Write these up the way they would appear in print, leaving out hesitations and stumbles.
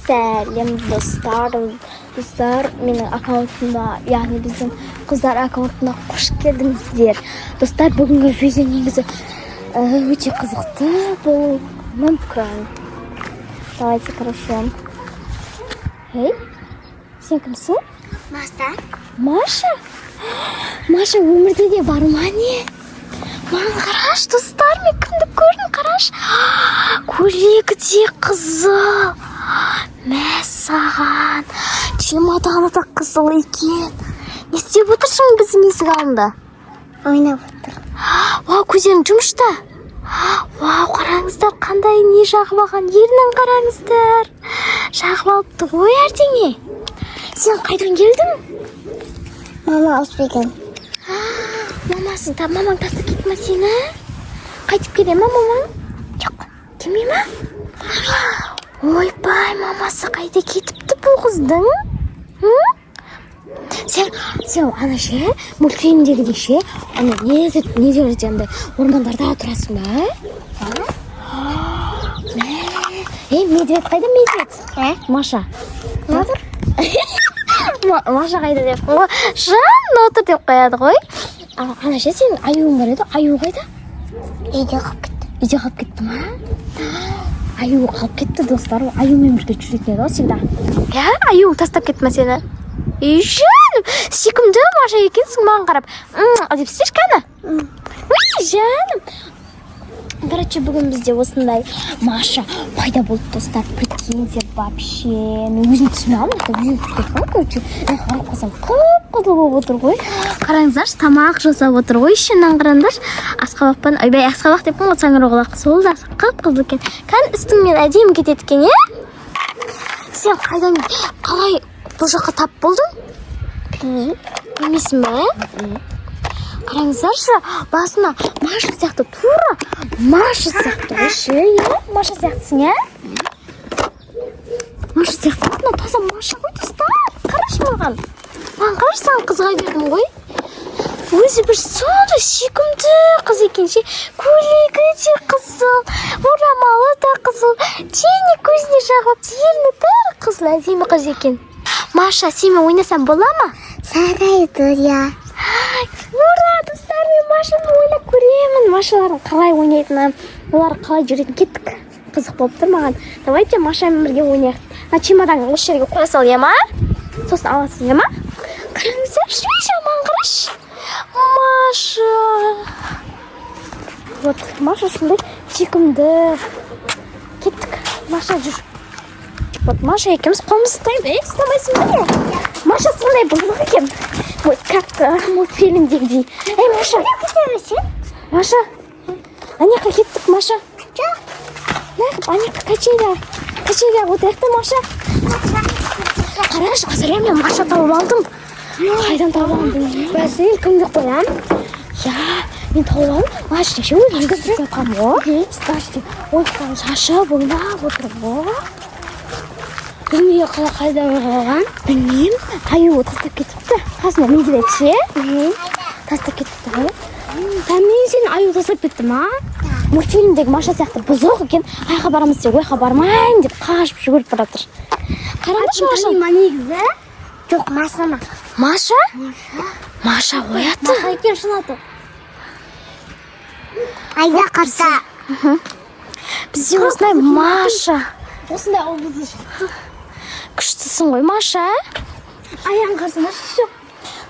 Сәлем достар, менің аккаунтыма, яғни біздің қыздар аккаунтына қош келдіңіздер. Достар, бүгінгі видео негізі өте қызықты болуы мүмкін. Давайте, короче. Эй, сен кімсің? Маша? Маша өмірде де бар ма не? Маған қараш, достар, мен кімді көрдім, қараш. Көйлегі де қызыл. Мәссаған. Чемоданы да қызыл екен. Не істеп отырсың біздің есік алдында? Ойнап отыр. Вау, көздерің жұмышта. Вау, қараңыздар, қандай не жағып алған. Ернін қараңыздар. Жағып алыпты ғой әрдеңе. Сен қайдан келдің? Мама алып берген. Мамасы да, мамаң тастап кетті ме сені? Қайтып келе ма мамаң? Жоқ, келмей ма? Ойбай, мамасы қайда кетіпті бұл қыздың? Сен ана ше, мультфильмдегідей ше, ана не жерде андай ормандарда тұрасың ба? Медведь қайда, медведь? Маша. Отыр? Маша қайда деп қой. Жан отыр деп қояды ғой. Ана ше, сенің аюың бар еді, аю қайда? Үйде қалып кетті. Үйде қалып кетті ма? Аю қалып кетті, достар. Аюмен бірге жүретін еді ғой всегда. Я, аюң тастап кетті ме сені? Жаным, сүйкімді Маша екенсің, маған қарап. Деп істеші кәні? Жаным. Короче, бүгін бізде осындай Маша пайда болды, достар. Прикиньте, вообще. Мен өзім түсіне алмын, өзім түсіп кеткен, короче. Қарап қалсам, қып-қызыл болып отыр ғой. Қараңыздаршы, тамақ жасап отыр ғой, ішінен қараңдар. Асқабақпен, ойбай, асқабақ деп қой, отсаңыр оғылақ. Сол да қып-қызыл екен. Кән үстіңмен әдемі кетеді екен, е? Сен қайдан, қалай бұл жаққа тап болдың? Білмейсің бе? Қараңыздаршы, басына Маша сияқты тура. Маша сияқты ғой ше, е? Маша сияқтысың, е? Маша сияқты, мына таза Маша ғой, достар. Қараш маған. Маған қараш, саған қызға бердім ғой. Өзі бір сондай сүйкімді қыз екен ше. Көйлегі де қызыл, орамалы да қызыл, тені көзіне жағып, ерні бәрі қызыл, әдемі қыз екен. Маша, сенімен ойнасам бола ма? Сарай тұр, я. Ура, достар, мен Машаны ойнап көремін. Машалардың қалай ойнайтыны, олар қалай жүретін, кеттік. Қызық болып тұр маған. Давайте Машамен бірге ойнайық. Чемоданды осы жерге қоя сал, ема? Сосын аласың, ема? Қараңыздар, жаман қараш. Маша. Вот, Маша сондай сүйкімді. Кеттік. Маша жүр. Вот, Маша екеуміз қолымыз ұстайды. Ұстамайсың ба? Маша сондай бұзық екен. Вот, как мультфильмдегідей. Эй, Маша. Маша. Анеқа кеттік, Маша. Анеқа качеля отырайық та, Маша. Қараш, қазір мен Маша тауып алдым. Қайдан тауып алдым? Бәсін кімді қоям? Я, мен тауып алдым. Маша, ше өзім жүріп жатқам ғой. Сташты, ой, шашы бойлап отыр ғой. Дүние қайда қалған? Білмеймін. Аю тастап кетіпті. Қасына медведь ше? Тастап кетіпті ғой. Мен сен аю тастап кетті ма? Мультфильмдегі Маша сияқты бұзық екен. Айға барамыз деп, ойға бармайын деп қашып жүгіріп баратыр. Қараңдаршы Маша. Негізі? Жоқ, Маша ма? Маша? Маша оятты. Маша екен шынаты. Айда қарса. Бізде осындай Маша. Осындай обызы. Күштісің ғой, Маша. Аяғын қарса, Маша.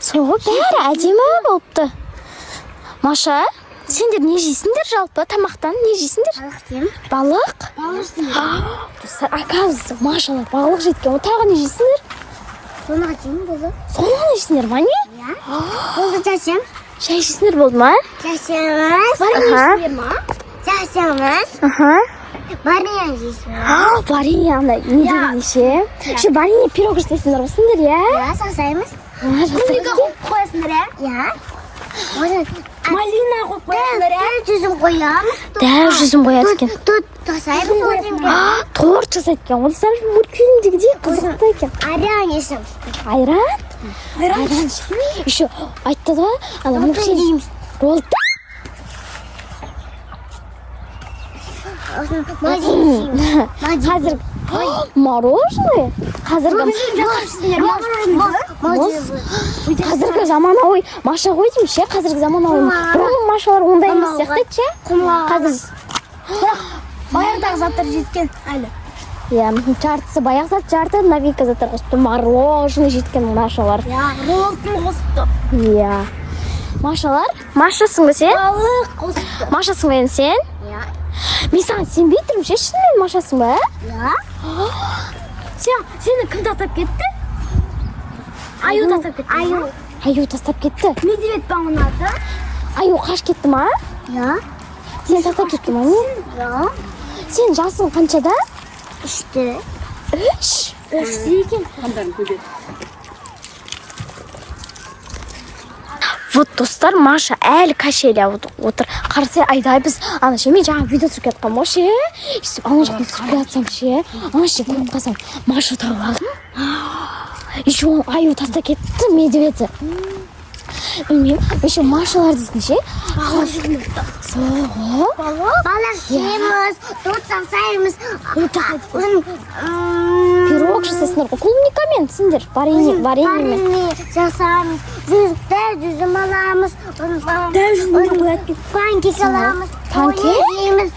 Соғы бәрі әдемі болыпты. Маша, сендер не жейсіңдер жалпы? Тамақтан не жейсіңдер? Балық деймін. Балық? Балық деймін. Достар, оказывается, Машалар балық жейткен. Тағы не жейсіңдер? Соны деймін болды. Соны не жейсіңдер, ма не? Я. Болды жайсың. Шай жейсіңдер болды ма? Жайсыңыз. Варенье жейсіңдер ма? Жайсыңыз. Варенье жейсіңіз. Варенье, не дегенде ше. Ше, варенье пирог жасайсыңдар осыңдар, я? Я, жасаймыз. Жасайсың. Қоясыңдар, я? Малина қойып қоясыңдар, я? Жүзім қоямыз. Дәу жүзім қояды екен. Торт жасаймыз. Торт жасайды екен. Ол сәл мультфильмдегідей қызықты екен. Айран жейсің. Айран? Айран. Еще айтты да, мультфильм. Роллды? Қазір мороженое. Қазіргі заманауи Маша ғой деймін ше. Қазіргі заманауи бұрынғы Машалар ондай емес сияқты ше. Қазір баяғыдағы заттар жеткен әлі. иә, жартысы баяғы зат, жарты новинка заттар қосыпты. Мороженое жеткен Машалар. Роллтың қосыпты. Иә. Машалар, Машасың ба сен? Балық қосыпты. Машасың ба енді сен? Иә. Мен саған сенбей тұрмын ше, шынымен Машасың ба? Иә. Сені кім тастап кетті? Аю тастап кетті. Аю тастап кетті. Медведь па оның аты? Аю қаш кетті ма? Иә. Сен тастап кетті ма? Иә. Сен жасың қаншада? 3-те. 3? 3-те екен. Вот достар, Маша әлі кашелі отыр. Қарасай айдай біз ана ше, мен жаңа видео түсіріп кетқам ғой ше. Сөйтіп ана жақтан түсіріп жатсам ше. Ана ше көріп қалсам Маша тауып алдым. Еще ол аю тастап кетті медведі. Білмеймін, еще Машалар дейтін ше. Соғы. Балар жейміз, торт жасаймыз. Пирог жасайсыңдар ғой. Клубникамен түсіңдер. Вареньемен. Жасаймыз. Жүзім аламыз. Панкек аламыз. Панкек? Жейміз.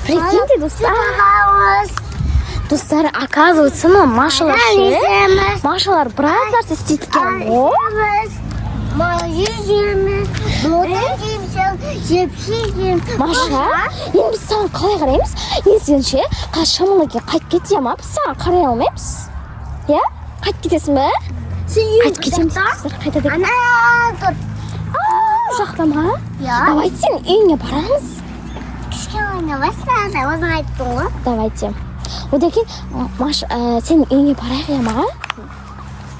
Прикиньте, достар. Достар, оказывается, Машалар ше. Машалар біраз нәрсе істейді екен ғой. Маша, енді біз саған қалай қараймыз? Енді сен ше, қазір шамалы кейін қайтып кетті ма? Біз саған қарай алмаймыз. Иә? Қайтып кетесің бе? Қайтып кетеміз. Қайта деп. Ана, тұр. Жақта ма? Иә. Давайте сен үйіңе барамыз. Кішкене ойнавайсың, өзің айттың ғой. Давайте. Одан кейін сенің үйіңе барайық я ма?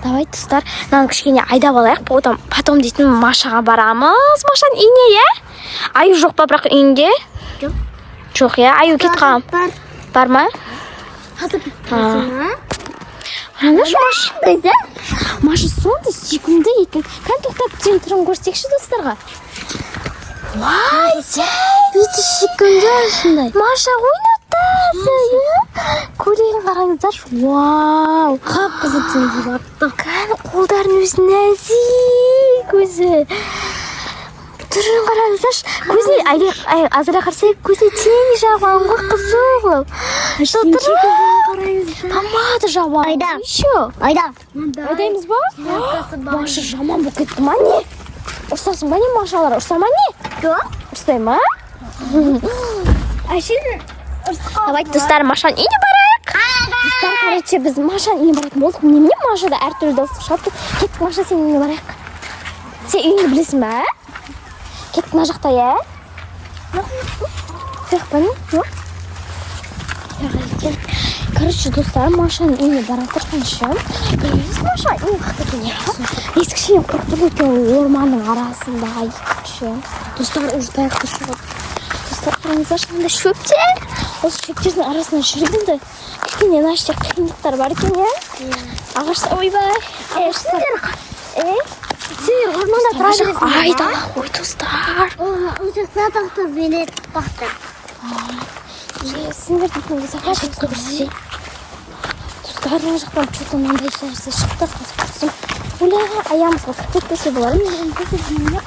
Давай, достар, мынаны кішкене айдап алайық. Потом дейтін Машаға барамыз. Машаның үйіне, иә? Аю жоқ па бірақ үйінде? Жоқ. Жоқ, иә? Аю кет қалам. Бар ма? Қазір кетесің, ма? Қараңдаршы, Маша. Маша сондай сүйкімді екен. Кән тоқтап сен түрін көрсекші достарға. Вай, бүйтіп сүйкімді осындай. Маша ойнатты. Көрейін қараңыздаршы. Вау. Қап-қызыл теңге бапты. Кән қолдарын өзі нәзік өзі. Түрін қараңыздаршы. Көзіне азырақ қарсай көзіне тең жабған ғой қызыл. Помада жабған. Айда. Еще. Айдаймыз ба? Маша Маша жаман болып кетті ма не? Ұрсасың ба не Машалар? Ұрса ма не? жоқ. Ұрстай ма? Әшін Давайте, достар, Машаның үйіне барайық. Достар, короче, біз Машаның үйіне баратын болдық. Немене Машада әртүрлі дауыс шығады. Кеттік, Маша, сен үйіне барайық. Сен үйіңді білесің ба? Кеттік мына жақта, иә? Жоқ па не? Жоқ. Короче, достар, Машаның үйіне баратыр қанша. Білесіз Маша, үйін қақты екен, иә? Ескішен қорқып өткен орманның арасындағы екінші. Достар, ұждайықты шығып. Достар, қараңыздар, шынында шөптер. Осы шөптердің арасынан жүргенді. Кішкене мына жерде қиындықтар бар екен, иә? Ағашта ойбай. сендер орманда тұра бересің. Айда, ой, достар. Ұзақта тақты билет тақты. Сендер дейтін өзі көрсе. Достар, мына жақтан что-то мынандай нәрсе шықты. Оля, аяғымызға кіріп кетпесе болар. Не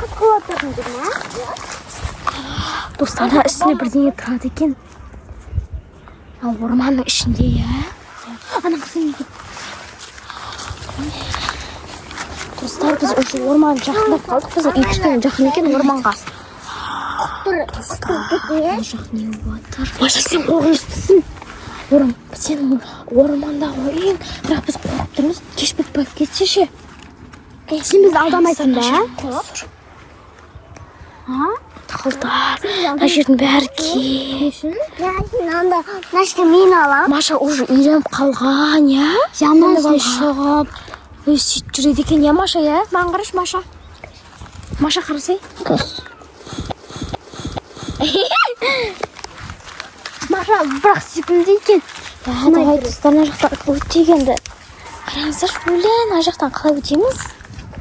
қасқалаттардың ма? Достар, үстіне бірдеңе тұрады екен. Ал орманның ішінде, иә? Ана қызын екен. Достар, біз уже орман жақындап қалдық. Біздің үй кішкене жақын екен орманға. Жақ не отыр? Маша, сен қорғыныштысың. Сен ормандағы ойын, бірақ біз қорқып тұрмыз. Кеш бітпіп кетсе ше. Сен бізді алдамайсың ба? Талдар, мына жердің бәрі кеш. Нашты мен алам. Маша уже үйреніп қалған, иә? Жаман шығып. Сөйтіп жүреді екен, иә Маша, иә? Маған қараш, Маша. Маша, қарасай. Маша, бірақ сүйкімді екен. Давай, достар, мына жақтан өтейік енді. Қараңыздар, Оля, мына жақтан қалай өтеміз?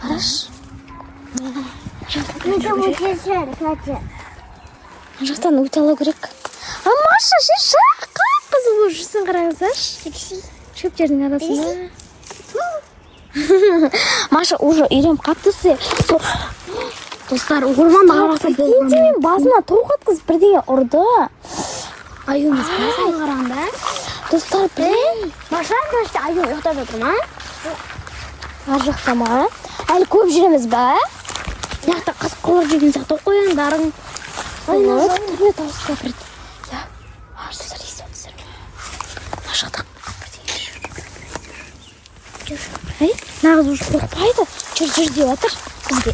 Қараш. Ана жақтан өте алу керек. Маша, сен жаққа қызыл болып жүрсің, қараңыздаршы. Шөптердің арасында. Маша уже үйреніп қаптысы. Достар, орманда қараса болған. Мен басына тоқ атқызып бірдеңе ұрды. Аюымыз басай қараңда. Достар, білем. Маша, аю ұйықтап жатыр ма? Ар жақта ма? Әлі көп жүреміз ба? Яқта қыз қолар жүрген сияқты қояндарың. Айна, түрме тауысқа бірді. Я, достар, есі өтсір. Ар жақта Ай, нағыз ұш қорқпайды. Жүр деп атыр бізге.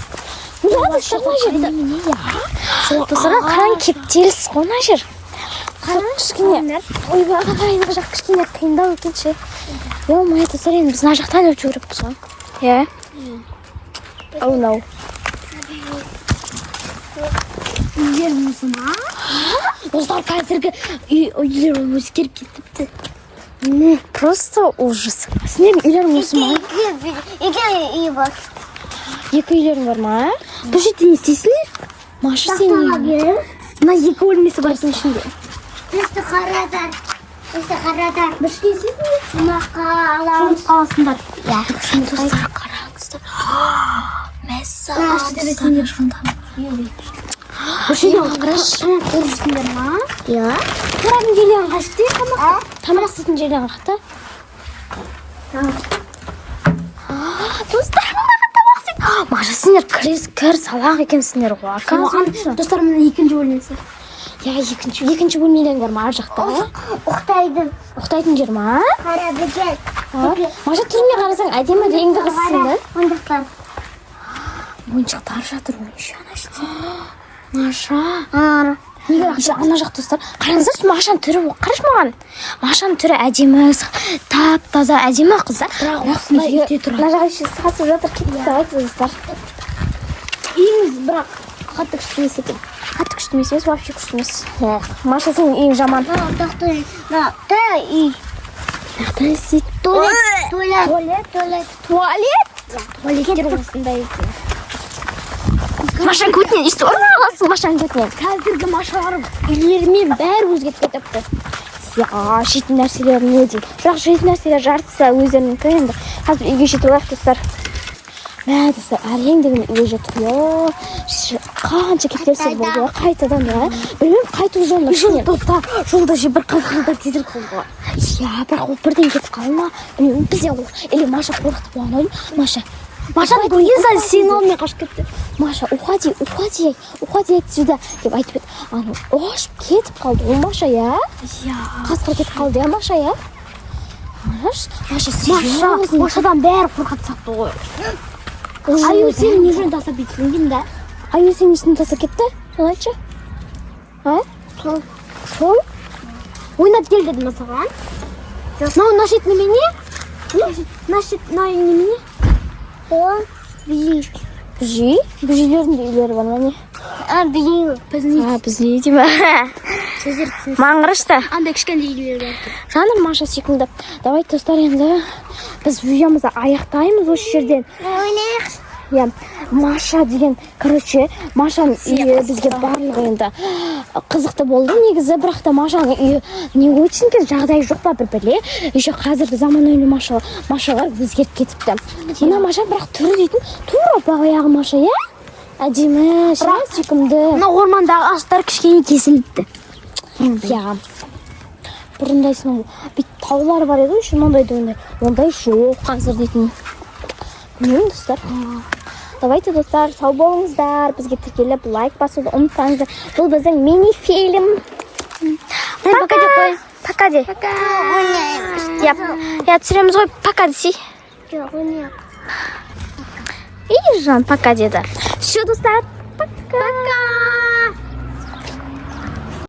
Ладно, шықма жерді. Достарға қараң кептеліс қона жер. Қараң кішкене. Ойбай, ағайынғы жақ кішкене қиындау екенше. Ой, достар, енді біз мына жақтан өтіп жүріппіз ғой. Иә? Oh no. Үйлеріміз ма? Достар, қазіргі үйлер өзгеріп кетіпті. Не, просто ужас. Сендердің үйлерің осы ма? Екі үй бар. Екі үйлерің бар ма? Бұл жерде не істейсіңдер? Маша, сен не? Мына екі бөлмесі бар сен ішінде. Бізді қарадар. Біз кезесіңдер? Жұмаққа аламыз. Аласыңдар. Иә. Достар, қараңыздар. Мәссаған. Бұл жерде қарашы. Көрсіңдер ма? Иә. Тұратын жерлерін қашты? Тамақ істейтін жерлерін қақты? Достар, мынаған тамақ істейді. Маша, сендер кір салақ екенсіңдер ғой. Достар, мына екінші бөлмесі. Я, екінші бөлмелерің бар ма ар жақта? Ұқтайтын жер ма? Қара бігел. Маша, түріне қарасаң әдемі реңді қызсың да? Ондықтар. Ойыншықтар жатыр, ойыншығына іште. Маша. Ана жақ достар. Қараңыздаршы, Машаның түрі, қараш маған. Машаның түрі әдемі, тап-таза әдемі қыздар. Бірақ осындай үйде тұр. Мына жағы іші сасып жатыр, кетті давайте достар. Үйіңіз бірақ қатты күшті емес екен. Қатты күшті емес, вообще күшті емес. Маша, сенің үйің жаман. Туалеттер осындай екен. Машаның көтінен есті ұрмай қаласың, Машаның көтінен. Қазіргі Машаларым Үйлерімен бәрі өзгеріп кетіпті. Я, жейтін нәрселер не дейді. Бірақ жейтін нәрселер жартысы өздерінің енді. Қазір үйге жетіп олайық, достар. Мә, достар, әрең деген үйге жетіп. Қанша кептелістер болды, қайтадан, білмеймін, қайту жолында. Достар, жолда же бір қызғалдар тезір қалды. Я, бірақ ол бірден кетіп қалды ма? Бізде ол, или Маша қорқытып болған ойын. Машаны көрген сайын сенің алдымен қашып кетті. Маша, уходи отсюда деп айтып еді. Аны ұшып кетіп қалды. Ол Маша, я? Қасқыр кетіп қалды, я, Маша, я? Маша, серьезно? Машадан бәрі қорқат сақты ғой. Аю сені не жөн тастап кетсің, да? Аю сені несін тастап кетті? Соны айтшы. Сол? Ойнап кел дедім саған. Мынау шет немене? Немене? Ол бізей. Бізей? Бізейлердің де үйлері бар ма не? Бізей. Бізей деймі? Маңғырышты. Андай кішкенде үйлері бар. Жаным, Маша секілді. Давай, достар, енді біз видеомызды аяқтаймыз осы жерден. Ойнайық. Я, Маша деген, короче, Машаның үйі бізге барлығы енді қызықты болды негізі, бірақ та Машаның үйі не өтсін кен жағдай жоқ па бір-бірле. Еще қазіргі заманауи Машалар өзгеріп кетіпті. Мына Маша бірақ түрі дейтін тура баяғы Маша, я? Әдемі, сүйкімді. Мына ормандағы ағаштар кішкене кесіліпті. Я. Бұрындайсың, бүйтіп таулар бар еді, үшін ондай жоқ қазір дейтін. Білмеймін, достар. Давайте, достар, сау болыңыздар. Бізге тіркеліп лайк басуды ұмытпаңыздар. Бұл біздің мини-фильм. Пока деп қой. Пока де. Пока. Ойнайық. Я түсіреміз ғой, пока десей. Жоқ, ойнайық. И жан, пока деді. Все, достар. Пока.